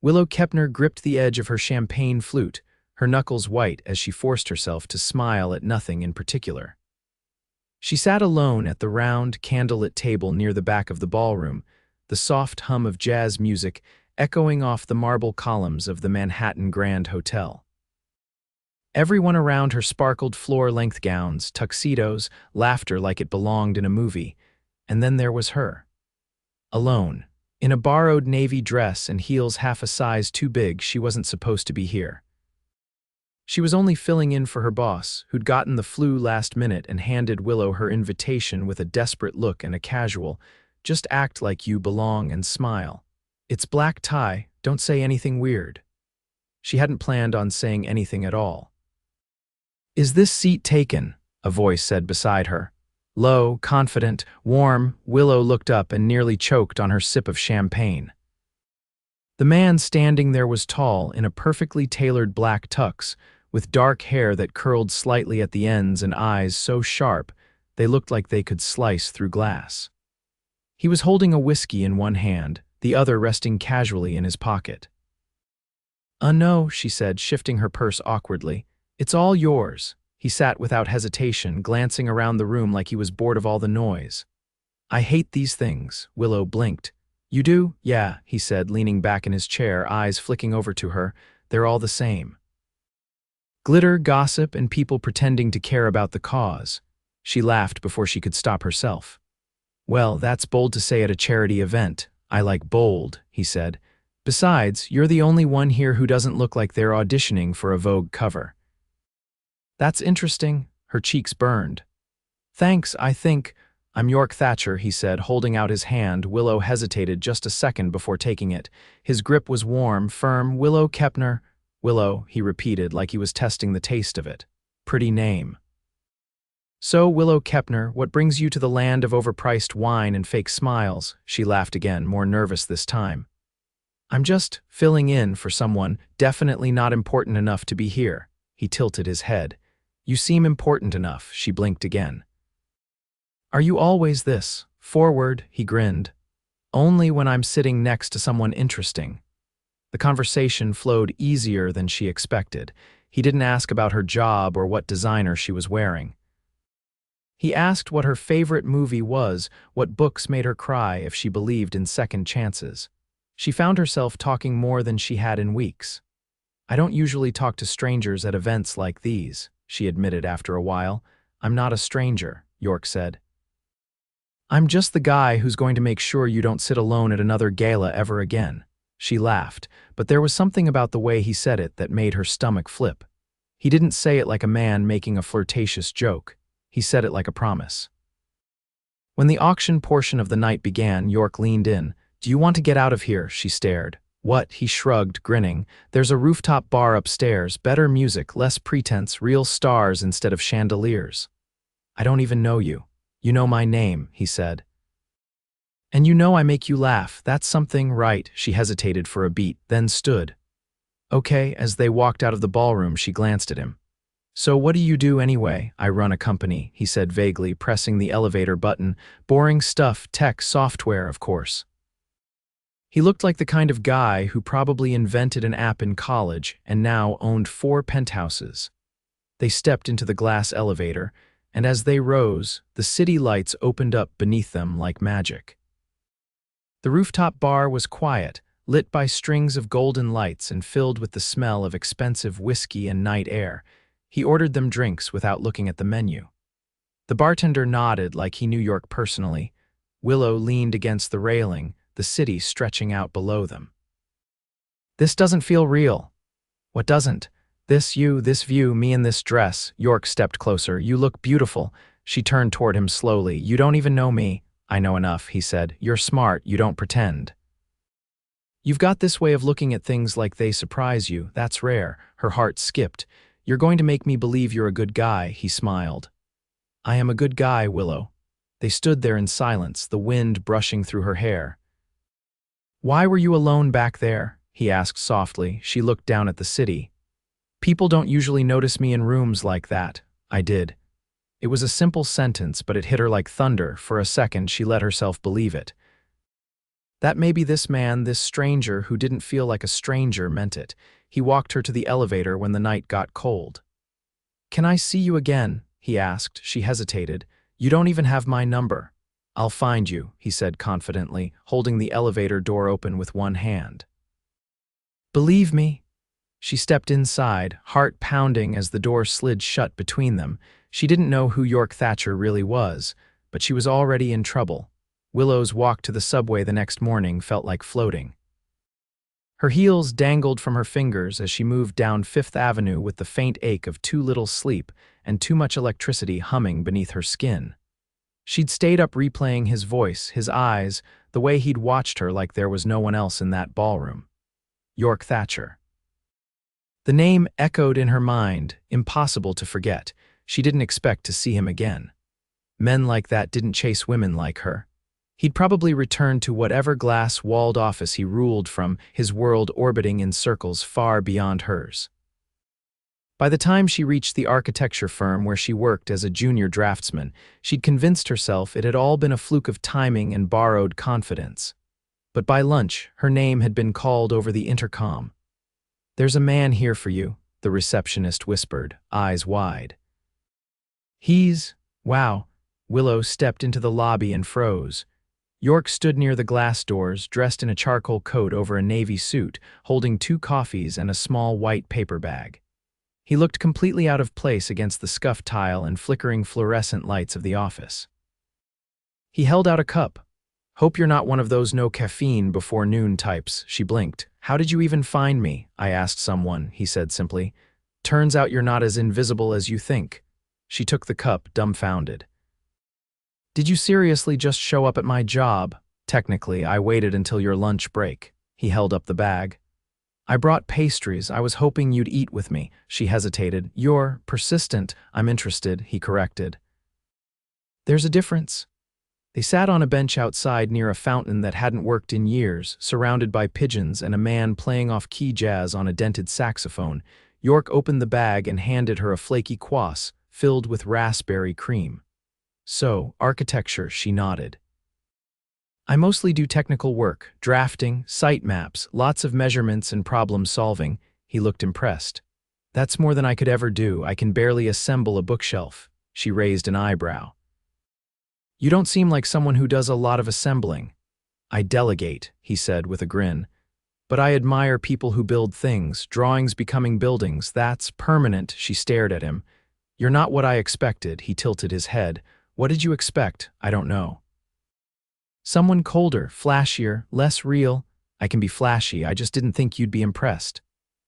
Willow Kepner gripped the edge of her champagne flute, her knuckles white as she forced herself to smile at nothing in particular. She sat alone at the round, candlelit table near the back of the ballroom, the soft hum of jazz music echoing off the marble columns of the Manhattan Grand Hotel. Everyone around her sparkled floor-length gowns, tuxedos, laughter like it belonged in a movie, and then there was her. Alone, in a borrowed navy dress and heels half a size too big. She wasn't supposed to be here. She was only filling in for her boss, who'd gotten the flu last minute and handed Willow her invitation with a desperate look and a casual, "Just act like you belong and smile. It's black tie, don't say anything weird." She hadn't planned on saying anything at all. "Is this seat taken?" a voice said beside her. Low, confident, warm, Willow looked up and nearly choked on her sip of champagne. The man standing there was tall, in a perfectly tailored black tux, with dark hair that curled slightly at the ends and eyes so sharp they looked like they could slice through glass. He was holding a whiskey in one hand, the other resting casually in his pocket. No," she said, shifting her purse awkwardly. "It's all yours." He sat without hesitation, glancing around the room like he was bored of all the noise. "I hate these things." Willow blinked. "You do?" "Yeah," he said, leaning back in his chair, eyes flicking over to her. "They're all the same. Glitter, gossip, and people pretending to care about the cause." She laughed before she could stop herself. "Well, that's bold to say at a charity event. I like bold," he said. "Besides, you're the only one here who doesn't look like they're auditioning for a Vogue cover." "That's interesting." Her cheeks burned. "Thanks, I'm Yorke Thatcher," he said, holding out his hand. Willow hesitated just a second before taking it. His grip was warm, firm. "Willow Kepner." "Willow," he repeated like he was testing the taste of it. "Pretty name." "So, Willow Kepner, what brings you to the land of overpriced wine and fake smiles?" She laughed again, more nervous this time. "I'm just filling in for someone, definitely not important enough to be here." He tilted his head. "You seem important enough." She blinked again. "Are you always this forward?" He grinned. "Only when I'm sitting next to someone interesting." The conversation flowed easier than she expected. He didn't ask about her job or what designer she was wearing. He asked what her favorite movie was, what books made her cry, if she believed in second chances. She found herself talking more than she had in weeks. "I don't usually talk to strangers at events like these," she admitted after a while. "I'm not a stranger," Yorke said. "I'm just the guy who's going to make sure you don't sit alone at another gala ever again." She laughed, but there was something about the way he said it that made her stomach flip. He didn't say it like a man making a flirtatious joke. He said it like a promise. When the auction portion of the night began, Yorke leaned in. "Do you want to get out of here?" She stared. "What?" He shrugged, grinning. "There's a rooftop bar upstairs, better music, less pretense, real stars instead of chandeliers." "I don't even know you." "You know my name," he said. "And you know I make you laugh. That's something, right?" She hesitated for a beat, then stood. "Okay." As they walked out of the ballroom, she glanced at him. "So what do you do anyway?" "I run a company," he said vaguely, pressing the elevator button. "Boring stuff, tech, software, of course." He looked like the kind of guy who probably invented an app in college and now owned 4 penthouses. They stepped into the glass elevator, and as they rose, the city lights opened up beneath them like magic. The rooftop bar was quiet, lit by strings of golden lights and filled with the smell of expensive whiskey and night air. He ordered them drinks without looking at the menu. The bartender nodded like he knew Yorke personally. Willow leaned against the railing, the city stretching out below them. "This doesn't feel real." "What doesn't?" "This view, me in this dress." Yorke stepped closer. "You look beautiful." She turned toward him slowly. "You don't even know me." "I know enough," he said. "You're smart, you don't pretend. You've got this way of looking at things like they surprise you. That's rare." Her heart skipped. "You're going to make me believe you're a good guy," he smiled. "I am a good guy, Willow." They stood there in silence, the wind brushing through her hair. "Why were you alone back there?" he asked softly. She looked down at the city. "People don't usually notice me in rooms like that." "I did." It was a simple sentence, but it hit her like thunder. For a second, she let herself believe it. That maybe this man, this stranger who didn't feel like a stranger, meant it. He walked her to the elevator when the night got cold. "Can I see you again?" he asked. She hesitated. "You don't even have my number." "I'll find you," he said confidently, holding the elevator door open with one hand. "Believe me?" She stepped inside, heart pounding as the door slid shut between them. She didn't know who Yorke Thatcher really was, but she was already in trouble. Willow's walk to the subway the next morning felt like floating. Her heels dangled from her fingers as she moved down Fifth Avenue with the faint ache of too little sleep and too much electricity humming beneath her skin. She'd stayed up replaying his voice, his eyes, the way he'd watched her like there was no one else in that ballroom. Yorke Thatcher. The name echoed in her mind, impossible to forget. She didn't expect to see him again. Men like that didn't chase women like her. He'd probably returned to whatever glass-walled office he ruled from, his world orbiting in circles far beyond hers. By the time she reached the architecture firm where she worked as a junior draftsman, she'd convinced herself it had all been a fluke of timing and borrowed confidence. But by lunch, her name had been called over the intercom. "There's a man here for you," the receptionist whispered, eyes wide. Wow. Willow stepped into the lobby and froze. Yorke stood near the glass doors, dressed in a charcoal coat over a navy suit, holding 2 coffees and a small white paper bag. He looked completely out of place against the scuffed tile and flickering fluorescent lights of the office. He held out a cup. "Hope you're not one of those no caffeine before noon types," she blinked. "How did you even find me?" "I asked someone," he said simply. "Turns out you're not as invisible as you think." She took the cup, dumbfounded. "Did you seriously just show up at my job?" "Technically, I waited until your lunch break." He held up the bag. "I brought pastries. I was hoping you'd eat with me." She hesitated. "You're persistent." "I'm interested," he corrected. "There's a difference." They sat on a bench outside near a fountain that hadn't worked in years, surrounded by pigeons and a man playing off key jazz on a dented saxophone. Yorke opened the bag and handed her a flaky kvass filled with raspberry cream. "So, architecture," she nodded. "I mostly do technical work, drafting, site maps, lots of measurements and problem solving." He looked impressed. "That's more than I could ever do. I can barely assemble a bookshelf." She raised an eyebrow. "You don't seem like someone who does a lot of assembling." "I delegate," he said with a grin. "But I admire people who build things, drawings becoming buildings. That's permanent." She stared at him. "You're not what I expected." He tilted his head. "What did you expect?" "I don't know." "Someone colder, flashier, less real." "I can be flashy, I just didn't think you'd be impressed."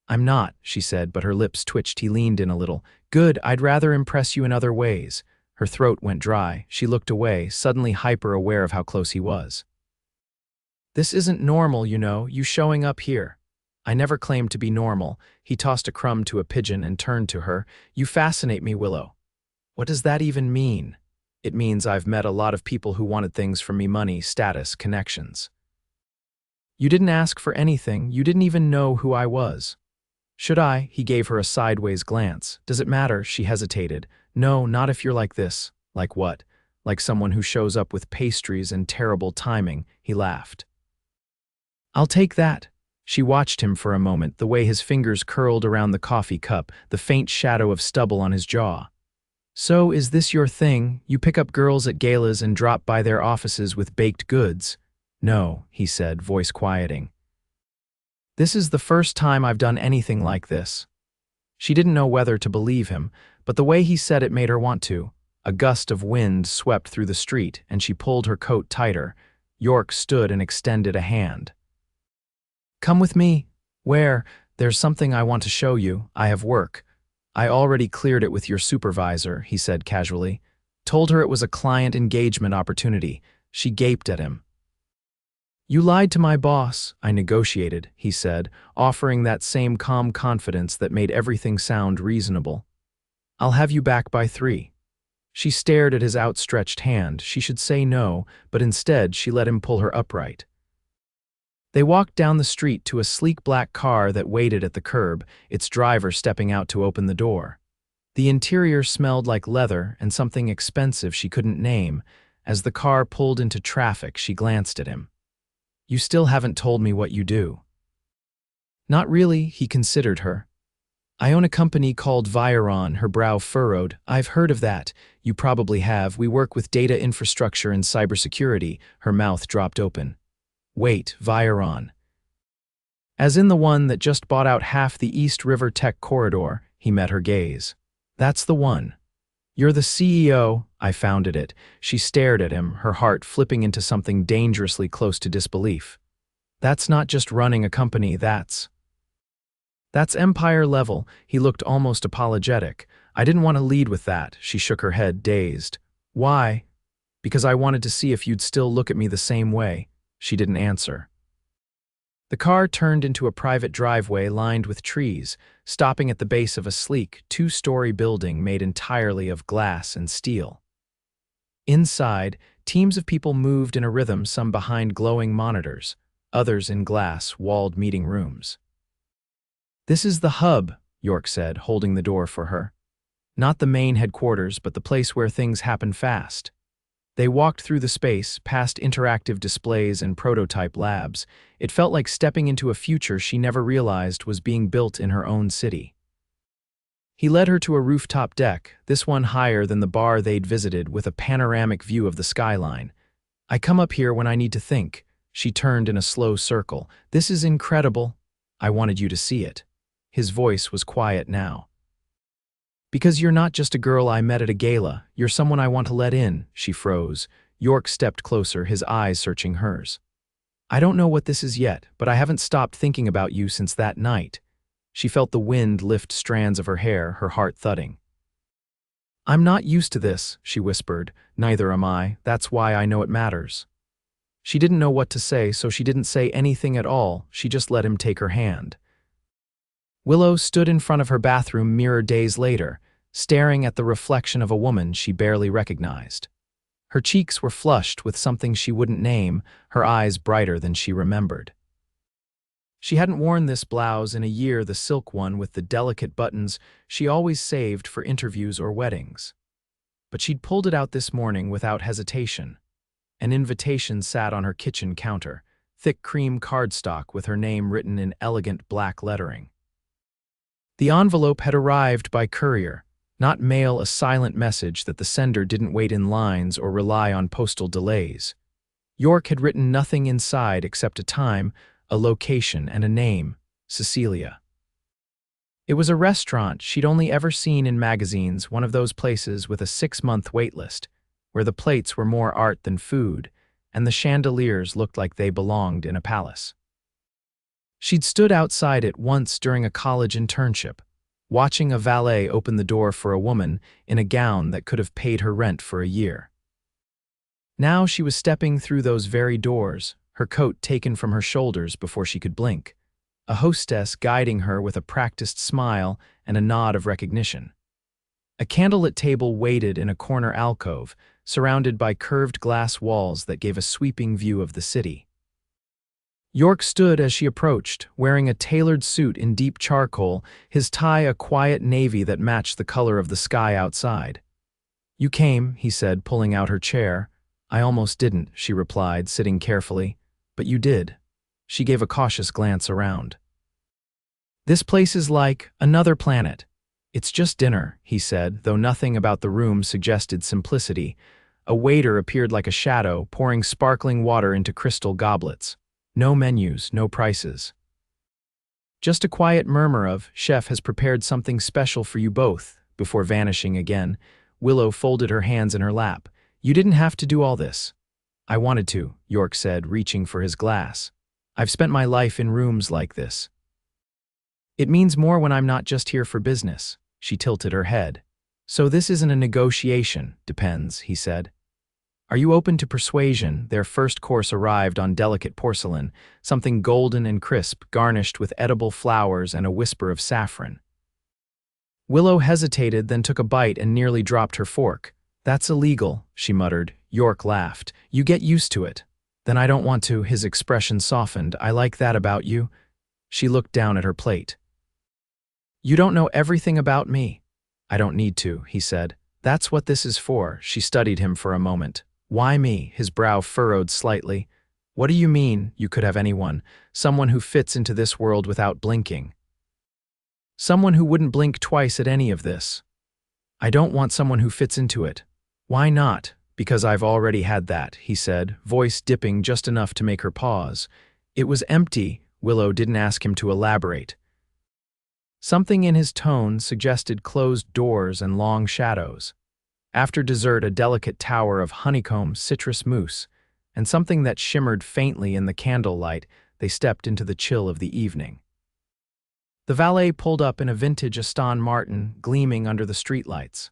"I'm not," she said, but her lips twitched. He leaned in a little. "Good, I'd rather impress you in other ways." Her throat went dry. She looked away, suddenly hyper-aware of how close he was. "This isn't normal, you know, you showing up here." "I never claimed to be normal." He tossed a crumb to a pigeon and turned to her. "You fascinate me, Willow." "What does that even mean?" "It means I've met a lot of people who wanted things from me: money, status, connections." "You didn't ask for anything. You didn't even know who I was." "Should I?" He gave her a sideways glance. "Does it matter?" She hesitated. "No, not if you're like this." "Like what?" "Like someone who shows up with pastries and terrible timing." He laughed. "I'll take that." She watched him for a moment, the way his fingers curled around the coffee cup, the faint shadow of stubble on his jaw. "So is this your thing? You pick up girls at galas and drop by their offices with baked goods?" "No," he said, voice quieting. "This is the first time I've done anything like this." She didn't know whether to believe him, but the way he said it made her want to. A gust of wind swept through the street, and she pulled her coat tighter. Yorke stood and extended a hand. "Come with me." "Where?" "There's something I want to show you. I have work." "I already cleared it with your supervisor," he said casually. "Told her it was a client engagement opportunity." She gaped at him. "You lied to my boss." "I negotiated," he said, offering that same calm confidence that made everything sound reasonable. "I'll have you back by 3. She stared at his outstretched hand. She should say no, but instead she let him pull her upright. They walked down the street to a sleek black car that waited at the curb, its driver stepping out to open the door. The interior smelled like leather and something expensive she couldn't name. As the car pulled into traffic, she glanced at him. You still haven't told me what you do. Not really, he considered her. I own a company called Viron, her brow furrowed. I've heard of that. You probably have. We work with data infrastructure and cybersecurity. Her mouth dropped open. Wait, Viron. As in the one that just bought out half the East River Tech Corridor, he met her gaze. That's the one. You're the CEO. I founded it. She stared at him, her heart flipping into something dangerously close to disbelief. That's not just running a company, that's empire level. He looked almost apologetic. I didn't want to lead with that. She shook her head, dazed. Why? Because I wanted to see if you'd still look at me the same way. She didn't answer. The car turned into a private driveway lined with trees, stopping at the base of a sleek, two-story building made entirely of glass and steel. Inside, teams of people moved in a rhythm, some behind glowing monitors, others in glass-walled meeting rooms. This is the hub, Yorke said, holding the door for her. Not the main headquarters, but the place where things happen fast. They walked through the space, past interactive displays and prototype labs. It felt like stepping into a future she never realized was being built in her own city. He led her to a rooftop deck, this one higher than the bar they'd visited, with a panoramic view of the skyline. I come up here when I need to think. She turned in a slow circle. This is incredible. I wanted you to see it. His voice was quiet now. Because you're not just a girl I met at a gala, you're someone I want to let in. She froze. Yorke stepped closer, his eyes searching hers. I don't know what this is yet, but I haven't stopped thinking about you since that night. She felt the wind lift strands of her hair, her heart thudding. I'm not used to this, she whispered. Neither am I. That's why I know it matters. She didn't know what to say, so she didn't say anything at all. She just let him take her hand. Willow stood in front of her bathroom mirror days later, staring at the reflection of a woman she barely recognized. Her cheeks were flushed with something she wouldn't name, her eyes brighter than she remembered. She hadn't worn this blouse in a year, the silk one with the delicate buttons she always saved for interviews or weddings. But she'd pulled it out this morning without hesitation. An invitation sat on her kitchen counter, thick cream cardstock with her name written in elegant black lettering. The envelope had arrived by courier, not mail, a silent message that the sender didn't wait in lines or rely on postal delays. Yorke had written nothing inside except a time, a location, and a name, Cecilia. It was a restaurant she'd only ever seen in magazines, one of those places with a 6-month wait list, where the plates were more art than food, and the chandeliers looked like they belonged in a palace. She'd stood outside it once during a college internship, watching a valet open the door for a woman in a gown that could have paid her rent for a year. Now she was stepping through those very doors, her coat taken from her shoulders before she could blink, a hostess guiding her with a practiced smile and a nod of recognition. A candlelit table waited in a corner alcove, surrounded by curved glass walls that gave a sweeping view of the city. Yorke stood as she approached, wearing a tailored suit in deep charcoal, his tie a quiet navy that matched the color of the sky outside. You came, he said, pulling out her chair. I almost didn't, she replied, sitting carefully. But you did. She gave a cautious glance around. This place is like another planet. It's just dinner, he said, though nothing about the room suggested simplicity. A waiter appeared like a shadow, pouring sparkling water into crystal goblets. No menus, no prices. Just a quiet murmur of, "Chef has prepared something special for you both," before vanishing again. Willow folded her hands in her lap. You didn't have to do all this. I wanted to, Yorke said, reaching for his glass. I've spent my life in rooms like this. It means more when I'm not just here for business. She tilted her head. So this isn't a negotiation, depends, he said. Are you open to persuasion? Their first course arrived on delicate porcelain, something golden and crisp, garnished with edible flowers and a whisper of saffron. Willow hesitated, then took a bite and nearly dropped her fork. That's illegal, she muttered. Yorke laughed. You get used to it. Then I don't want to. His expression softened. I like that about you. She looked down at her plate. You don't know everything about me. I don't need to, he said. That's what this is for. She studied him for a moment. Why me? His brow furrowed slightly. What do you mean, you could have anyone? Someone who fits into this world without blinking. Someone who wouldn't blink twice at any of this. I don't want someone who fits into it. Why not? Because I've already had that, he said, voice dipping just enough to make her pause. It was empty. Willow didn't ask him to elaborate. Something in his tone suggested closed doors and long shadows. After dessert, a delicate tower of honeycomb citrus mousse, and something that shimmered faintly in the candlelight. They stepped into the chill of the evening. The valet pulled up in a vintage Aston Martin, gleaming under the streetlights.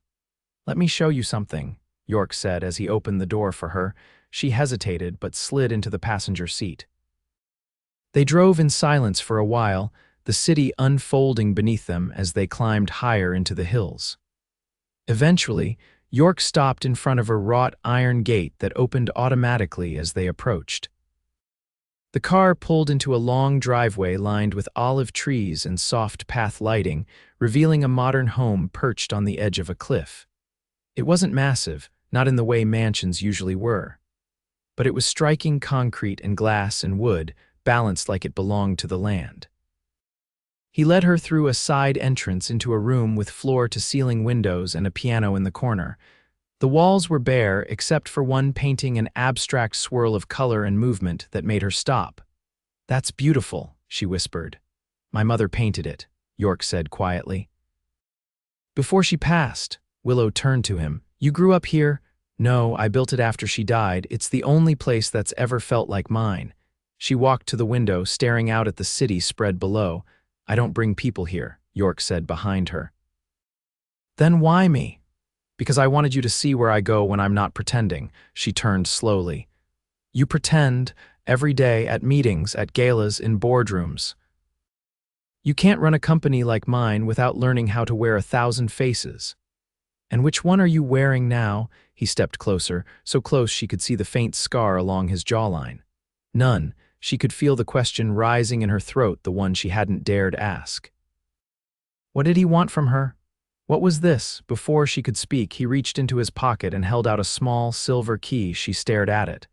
"Let me show you something," Yorke said as he opened the door for her. She hesitated but slid into the passenger seat. They drove in silence for a while, the city unfolding beneath them as they climbed higher into the hills. Eventually, Yorke stopped in front of a wrought iron gate that opened automatically as they approached. The car pulled into a long driveway lined with olive trees and soft path lighting, revealing a modern home perched on the edge of a cliff. It wasn't massive, not in the way mansions usually were. But it was striking concrete and glass and wood, balanced like it belonged to the land. He led her through a side entrance into a room with floor-to-ceiling windows and a piano in the corner. The walls were bare except for one painting an abstract swirl of color and movement that made her stop. "That's beautiful," she whispered. "My mother painted it," Yorke said quietly. Before she passed, Willow turned to him. "You grew up here?" "No, I built it after she died. It's the only place that's ever felt like mine." She walked to the window, staring out at the city spread below. "I don't bring people here," Yorke said behind her. "Then why me?" "Because I wanted you to see where I go when I'm not pretending." She turned slowly. "You pretend every day at meetings, at galas, in boardrooms. You can't run a company like mine without learning how to wear 1,000 faces. And which one are you wearing now?" He stepped closer, so close she could see the faint scar along his jawline. "None." She could feel the question rising in her throat, the one she hadn't dared ask. What did he want from her? What was this? Before she could speak, he reached into his pocket and held out a small silver key. She stared at it.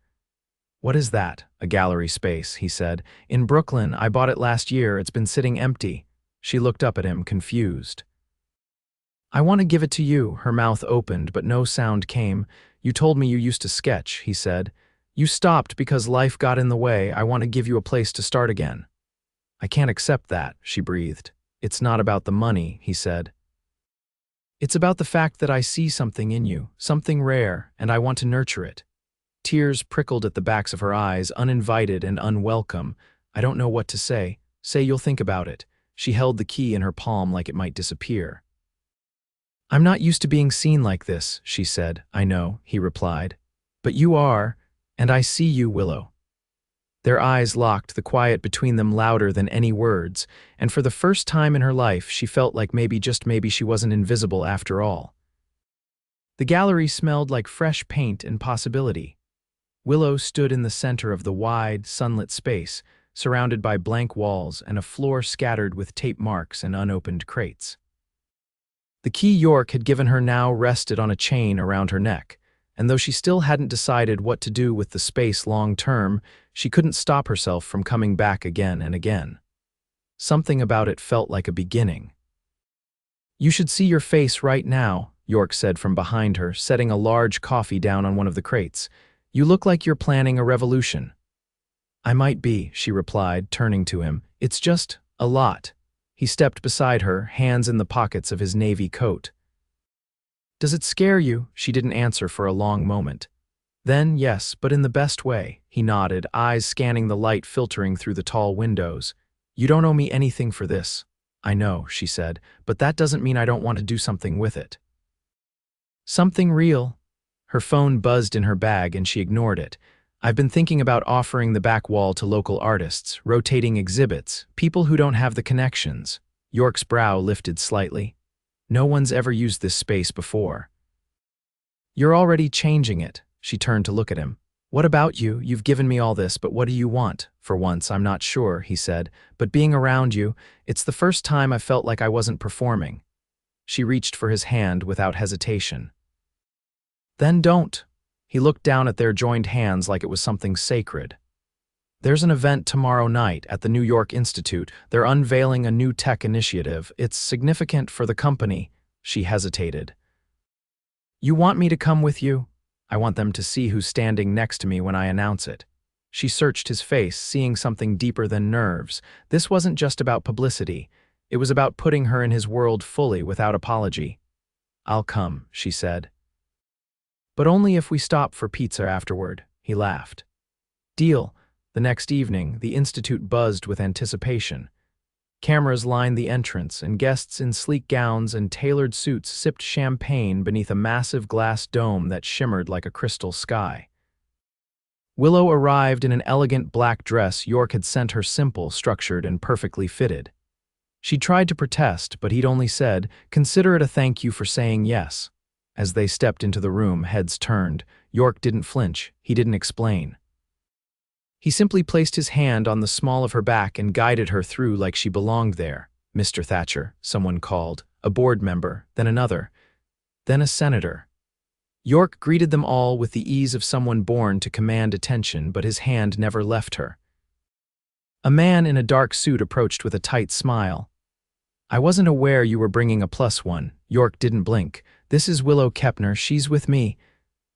"What is that?" "A gallery space," he said. "In Brooklyn. I bought it last year. It's been sitting empty." She looked up at him, confused. "I want to give it to you." Her mouth opened, but no sound came. "You told me you used to sketch," he said. "You stopped because life got in the way. I want to give you a place to start again." "I can't accept that," she breathed. "It's not about the money," he said. "It's about the fact that I see something in you, something rare, and I want to nurture it." Tears prickled at the backs of her eyes, uninvited and unwelcome. "I don't know what to say." "Say you'll think about it." She held the key in her palm like it might disappear. "I'm not used to being seen like this," she said. "I know," he replied. "But you are. And I see you, Willow." Their eyes locked, the quiet between them louder than any words, and for the first time in her life she felt like maybe, just maybe, she wasn't invisible after all. The gallery smelled like fresh paint and possibility. Willow stood in the center of the wide, sunlit space, surrounded by blank walls and a floor scattered with tape marks and unopened crates. The key Yorke had given her now rested on a chain around her neck. And though she still hadn't decided what to do with the space long term, she couldn't stop herself from coming back again and again. Something about it felt like a beginning. "You should see your face right now," Yorke said from behind her, setting a large coffee down on one of the crates. "You look like you're planning a revolution." "I might be," she replied, turning to him. "It's just a lot." He stepped beside her, hands in the pockets of his navy coat. "Does it scare you?" She didn't answer for a long moment. "Then, yes, but in the best way," he nodded, eyes scanning the light filtering through the tall windows. "You don't owe me anything for this." "I know," she said, "but that doesn't mean I don't want to do something with it." "Something real?" Her phone buzzed in her bag and she ignored it. "I've been thinking about offering the back wall to local artists, rotating exhibits, people who don't have the connections." Yorke's brow lifted slightly. "No one's ever used this space before." "You're already changing it." She turned to look at him. "What about you? You've given me all this, but what do you want?" "For once, I'm not sure," he said. "But being around you, it's the first time I felt like I wasn't performing." She reached for his hand without hesitation. "Then don't." He looked down at their joined hands like it was something sacred. There's an event tomorrow night at the New York Institute. They're unveiling a new tech initiative. It's significant for the company." She hesitated. "You want me to come with you?" "I want them to see who's standing next to me when I announce it." She searched his face, seeing something deeper than nerves. This wasn't just about publicity. It was about putting her in his world fully, without apology. "I'll come," she said. "But only if we stop for pizza afterward," he laughed. "Deal." The next evening, the institute buzzed with anticipation. Cameras lined the entrance, and guests in sleek gowns and tailored suits sipped champagne beneath a massive glass dome that shimmered like a crystal sky. Willow arrived in an elegant black dress Yorke had sent her, simple, structured, and perfectly fitted. She tried to protest, but he'd only said, "Consider it a thank you for saying yes." As they stepped into the room, heads turned. Yorke didn't flinch. He didn't explain. He simply placed his hand on the small of her back and guided her through like she belonged there. "Mr. Thatcher," someone called, a board member, then another, then a senator. Yorke greeted them all with the ease of someone born to command attention, but his hand never left her. A man in a dark suit approached with a tight smile. "I wasn't aware you were bringing a +1. Yorke didn't blink. "This is Willow Kepner. She's with me."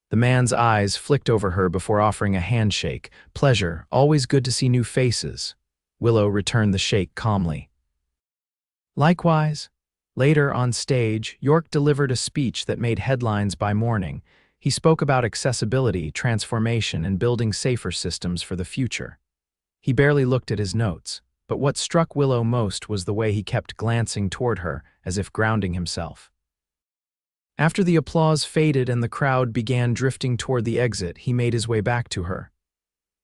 The man's eyes flicked over her before offering a handshake. "Pleasure. Always good to see new faces." Willow returned the shake calmly. "Likewise." Later, on stage, Yorke delivered a speech that made headlines by morning. He spoke about accessibility, transformation, and building safer systems for the future. He barely looked at his notes, but what struck Willow most was the way he kept glancing toward her, as if grounding himself. After the applause faded and the crowd began drifting toward the exit, he made his way back to her.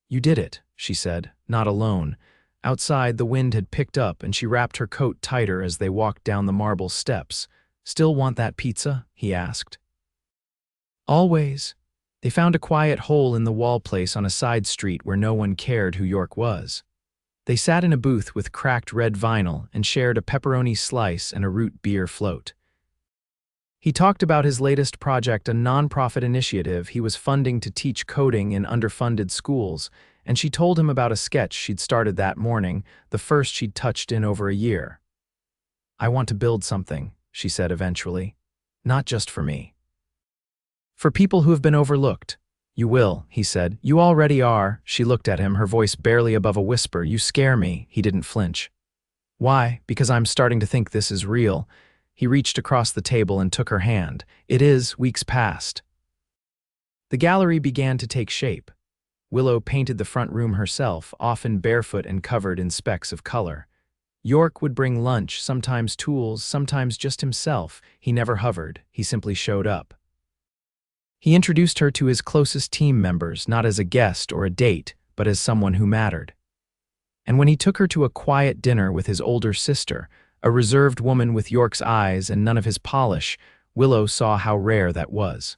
"You did it," she said, not alone. Outside, the wind had picked up, and she wrapped her coat tighter as they walked down the marble steps. "Still want that pizza?" he asked. "Always." They found a quiet hole in the wall place on a side street where no one cared who Yorke was. They sat in a booth with cracked red vinyl and shared a pepperoni slice and a root beer float. He talked about his latest project, a nonprofit initiative he was funding to teach coding in underfunded schools, and she told him about a sketch she'd started that morning, the first she'd touched in over a year. "I want to build something," she said eventually. "Not just for me. For people who have been overlooked." "You will," he said. "You already are." She looked at him, her voice barely above a whisper. "You scare me." He didn't flinch. "Why?" "Because I'm starting to think this is real." He reached across the table and took her hand. "It is." Weeks passed. The gallery began to take shape. Willow painted the front room herself, often barefoot and covered in specks of color. Yorke would bring lunch, sometimes tools, sometimes just himself. He never hovered. He simply showed up. He introduced her to his closest team members, not as a guest or a date, but as someone who mattered. And when he took her to a quiet dinner with his older sister, a reserved woman with Yorke's eyes and none of his polish, Willow saw how rare that was.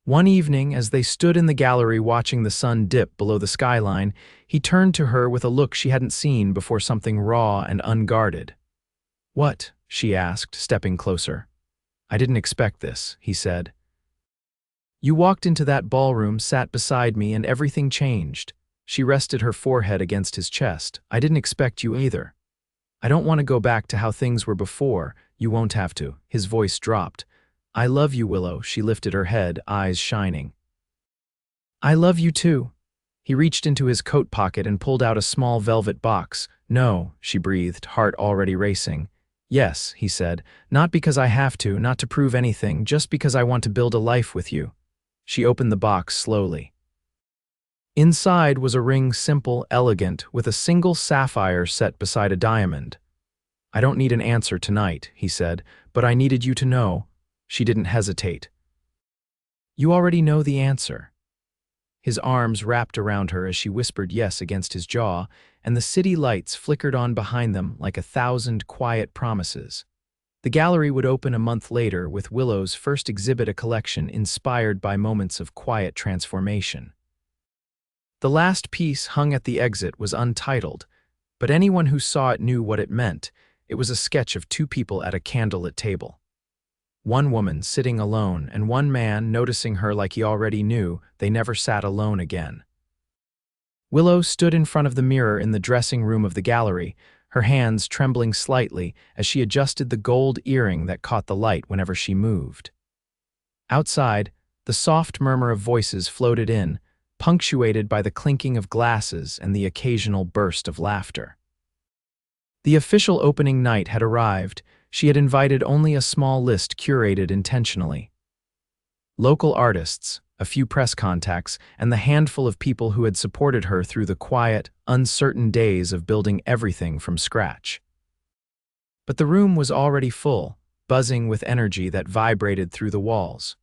One evening, as they stood in the gallery watching the sun dip below the skyline, he turned to her with a look she hadn't seen before, something raw and unguarded. "What?" she asked, stepping closer. "I didn't expect this," he said. "You walked into that ballroom, sat beside me, and everything changed." She rested her forehead against his chest. "I didn't expect you either. I don't want to go back to how things were before." "You won't have to." His voice dropped. "I love you, Willow." She lifted her head, eyes shining. "I love you too." He reached into his coat pocket and pulled out a small velvet box. "No," she breathed, heart already racing. "Yes," he said. "Not because I have to, not to prove anything, just because I want to build a life with you." She opened the box slowly. Inside was a ring, simple, elegant, with a single sapphire set beside a diamond. "I don't need an answer tonight," he said, "but I needed you to know." She didn't hesitate. "You already know the answer." His arms wrapped around her as she whispered yes against his jaw, and the city lights flickered on behind them like 1,000 quiet promises. The gallery would open a month later with Willow's first exhibit, a collection inspired by moments of quiet transformation. The last piece, hung at the exit, was untitled, but anyone who saw it knew what it meant. It was a sketch of two people at a candlelit table. One woman sitting alone, and one man noticing her like he already knew. They never sat alone again. Willow stood in front of the mirror in the dressing room of the gallery, her hands trembling slightly as she adjusted the gold earring that caught the light whenever she moved. Outside, the soft murmur of voices floated in, punctuated by the clinking of glasses and the occasional burst of laughter. The official opening night had arrived. She had invited only a small list curated intentionally. Local artists, a few press contacts, and the handful of people who had supported her through the quiet, uncertain days of building everything from scratch. But the room was already full, buzzing with energy that vibrated through the walls.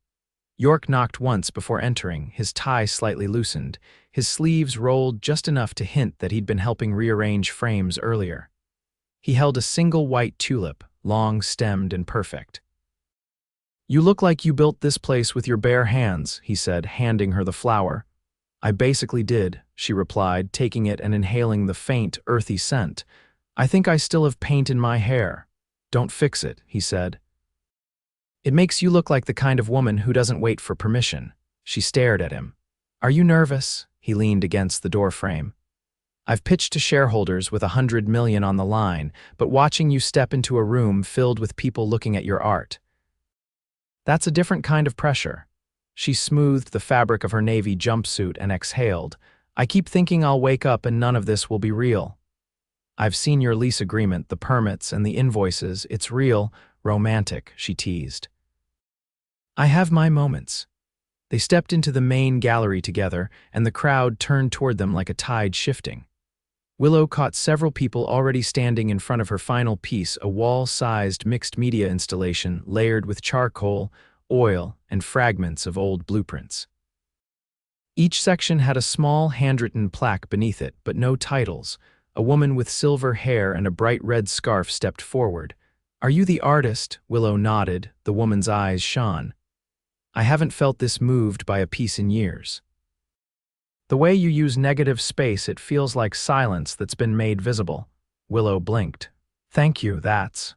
Yorke knocked once before entering, his tie slightly loosened, his sleeves rolled just enough to hint that he'd been helping rearrange frames earlier. He held a single white tulip, long-stemmed and perfect. "You look like you built this place with your bare hands," he said, handing her the flower. "I basically did," she replied, taking it and inhaling the faint, earthy scent. "I think I still have paint in my hair." "Don't fix it," he said. "It makes you look like the kind of woman who doesn't wait for permission." She stared at him. "Are you nervous?" He leaned against the doorframe. "I've pitched to shareholders with $100 million on the line, but watching you step into a room filled with people looking at your art. That's a different kind of pressure." She smoothed the fabric of her navy jumpsuit and exhaled. "I keep thinking I'll wake up and none of this will be real." "I've seen your lease agreement, the permits, and the invoices. It's real, romantic," she teased. "I have my moments." They stepped into the main gallery together, and the crowd turned toward them like a tide shifting. Willow caught several people already standing in front of her final piece, a wall-sized mixed-media installation layered with charcoal, oil, and fragments of old blueprints. Each section had a small handwritten plaque beneath it, but no titles. A woman with silver hair and a bright red scarf stepped forward. "Are you the artist?" Willow nodded, the woman's eyes shone. "I haven't felt this moved by a piece in years. The way you use negative space, it feels like silence that's been made visible." Willow blinked. "Thank you, that's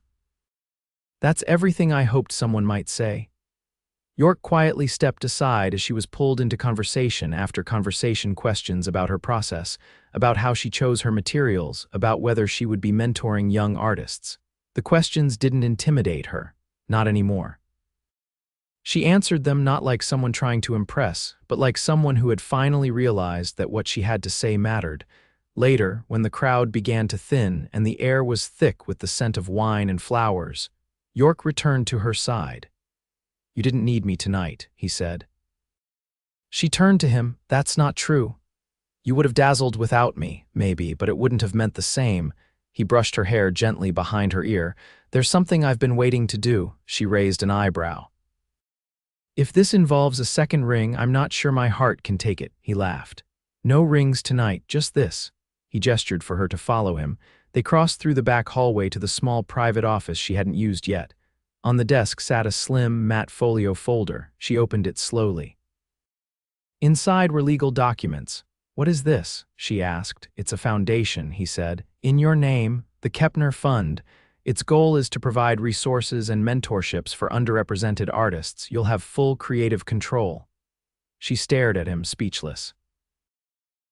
everything I hoped someone might say." Yorke quietly stepped aside as she was pulled into conversation after conversation, questions about her process, about how she chose her materials, about whether she would be mentoring young artists. The questions didn't intimidate her, not anymore. She answered them not like someone trying to impress, but like someone who had finally realized that what she had to say mattered. Later, when the crowd began to thin and the air was thick with the scent of wine and flowers, Yorke returned to her side. "You didn't need me tonight," he said. She turned to him. "That's not true. You would have dazzled without me, maybe, but it wouldn't have meant the same." He brushed her hair gently behind her ear. "There's something I've been waiting to do." She raised an eyebrow. "If this involves a second ring, I'm not sure my heart can take it," he laughed. "No rings tonight, just this." He gestured for her to follow him. They crossed through the back hallway to the small private office she hadn't used yet. On the desk sat a slim, matte folio folder. She opened it slowly. Inside were legal documents. "What is this?" she asked. "It's a foundation," he said. "In your name, the Kepner Fund. Its goal is to provide resources and mentorships for underrepresented artists. You'll have full creative control." She stared at him, speechless.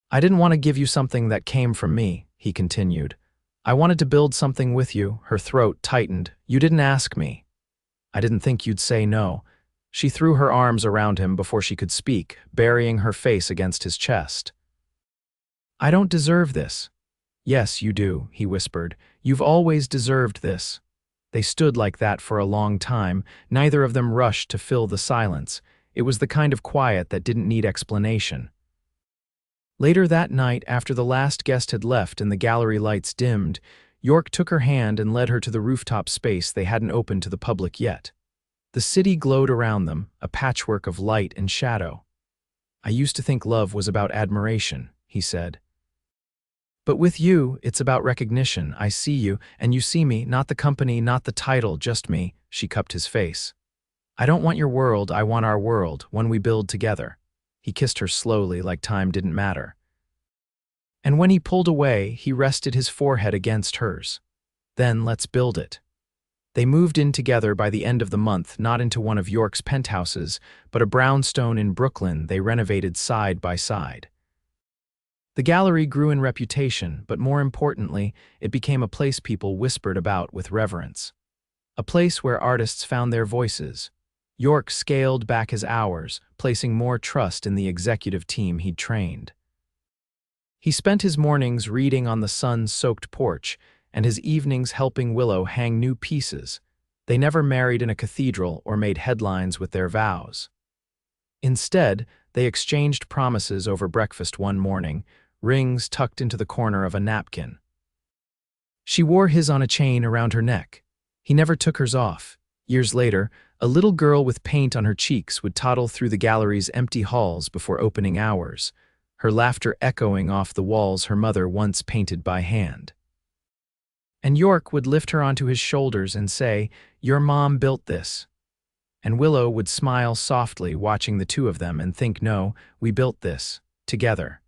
"I didn't want to give you something that came from me," he continued. "I wanted to build something with you." Her throat tightened. "You didn't ask me." "I didn't think you'd say no." She threw her arms around him before she could speak, burying her face against his chest. "I don't deserve this." "Yes, you do," he whispered. "You've always deserved this." They stood like that for a long time. Neither of them rushed to fill the silence. It was the kind of quiet that didn't need explanation. Later that night, after the last guest had left and the gallery lights dimmed, Yorke took her hand and led her to the rooftop space they hadn't opened to the public yet. The city glowed around them, a patchwork of light and shadow. "I used to think love was about admiration," he said. "But with you, it's about recognition. I see you, and you see me, not the company, not the title, just me." She cupped his face. "I don't want your world, I want our world, one we build together." He kissed her slowly, like time didn't matter. And when he pulled away, he rested his forehead against hers. "Then let's build it." They moved in together by the end of the month, not into one of Yorke's penthouses, but a brownstone in Brooklyn they renovated side by side. The gallery grew in reputation, but more importantly, it became a place people whispered about with reverence. A place where artists found their voices. Yorke scaled back his hours, placing more trust in the executive team he'd trained. He spent his mornings reading on the sun-soaked porch, and his evenings helping Willow hang new pieces. They never married in a cathedral or made headlines with their vows. Instead, they exchanged promises over breakfast one morning, rings tucked into the corner of a napkin. She wore his on a chain around her neck. He never took hers off. Years later, a little girl with paint on her cheeks would toddle through the gallery's empty halls before opening hours, her laughter echoing off the walls her mother once painted by hand. And Yorke would lift her onto his shoulders and say, "Your mom built this." And Willow would smile softly, watching the two of them, and think, "No, we built this, together."